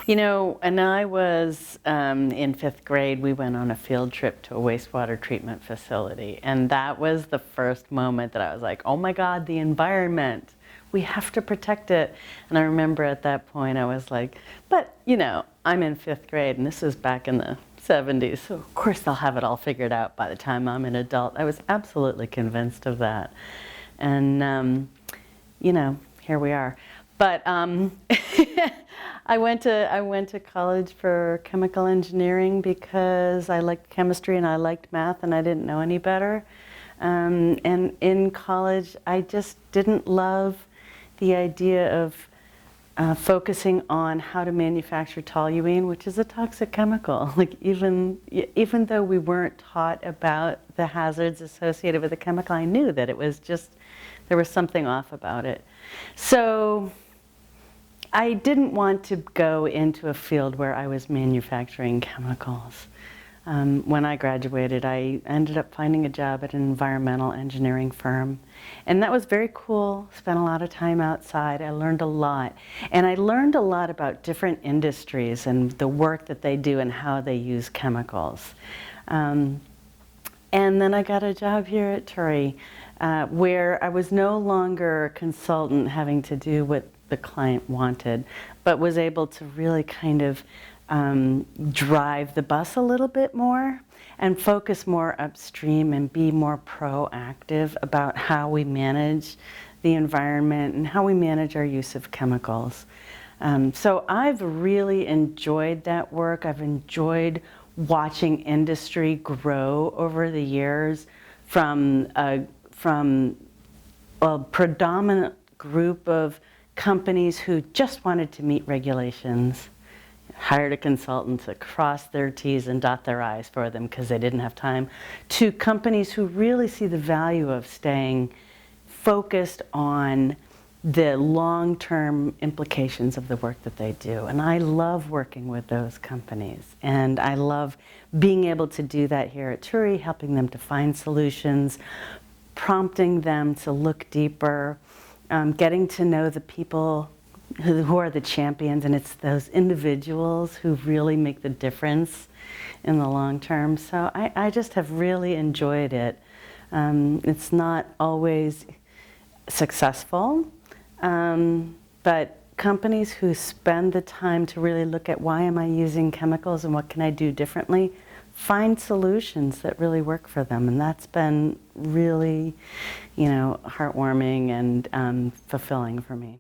You know, when I was in 5th grade, we went on a field trip to a wastewater treatment facility. And that was the first moment that I was like, oh my God, the environment. We have to protect it. And I remember at that point I was like, but you know, I'm in 5th grade and this is back in the 70s. So of course they'll have it all figured out by the time I'm an adult. I was absolutely convinced of that. And you know, here we are. But I went to college for chemical engineering because I liked chemistry and I liked math and I didn't know any better. And in college, I just didn't love the idea of focusing on how to manufacture toluene, which is a toxic chemical. Like even though we weren't taught about the hazards associated with the chemical, I knew that it was just, there was something off about it. So I didn't want to go into a field where I was manufacturing chemicals. When I graduated, I ended up finding a job at an environmental engineering firm. And that was very cool. Spent a lot of time outside. I learned a lot. And I learned a lot about different industries and the work that they do and how they use chemicals. And then I got a job here at TURI, where I was no longer a consultant having to do what the client wanted, but was able to really kind of drive the bus a little bit more and focus more upstream and be more proactive about how we manage the environment and how we manage our use of chemicals. So I've really enjoyed that work. I've enjoyed watching industry grow over the years from a predominant group of companies who just wanted to meet regulations, hired a consultant to cross their T's and dot their I's for them because they didn't have time, to companies who really see the value of staying focused on the long-term implications of the work that they do. And I love working with those companies. And I love being able to do that here at TURI, helping them to find solutions, prompting them to look deeper, getting to know the people who are the champions, and it's those individuals who really make the difference in the long term. So I just have really enjoyed it. It's not always successful, but companies who spend the time to really look at why am I using chemicals and what can I do differently, find solutions that really work for them. And that's been really, you know, heartwarming and fulfilling for me.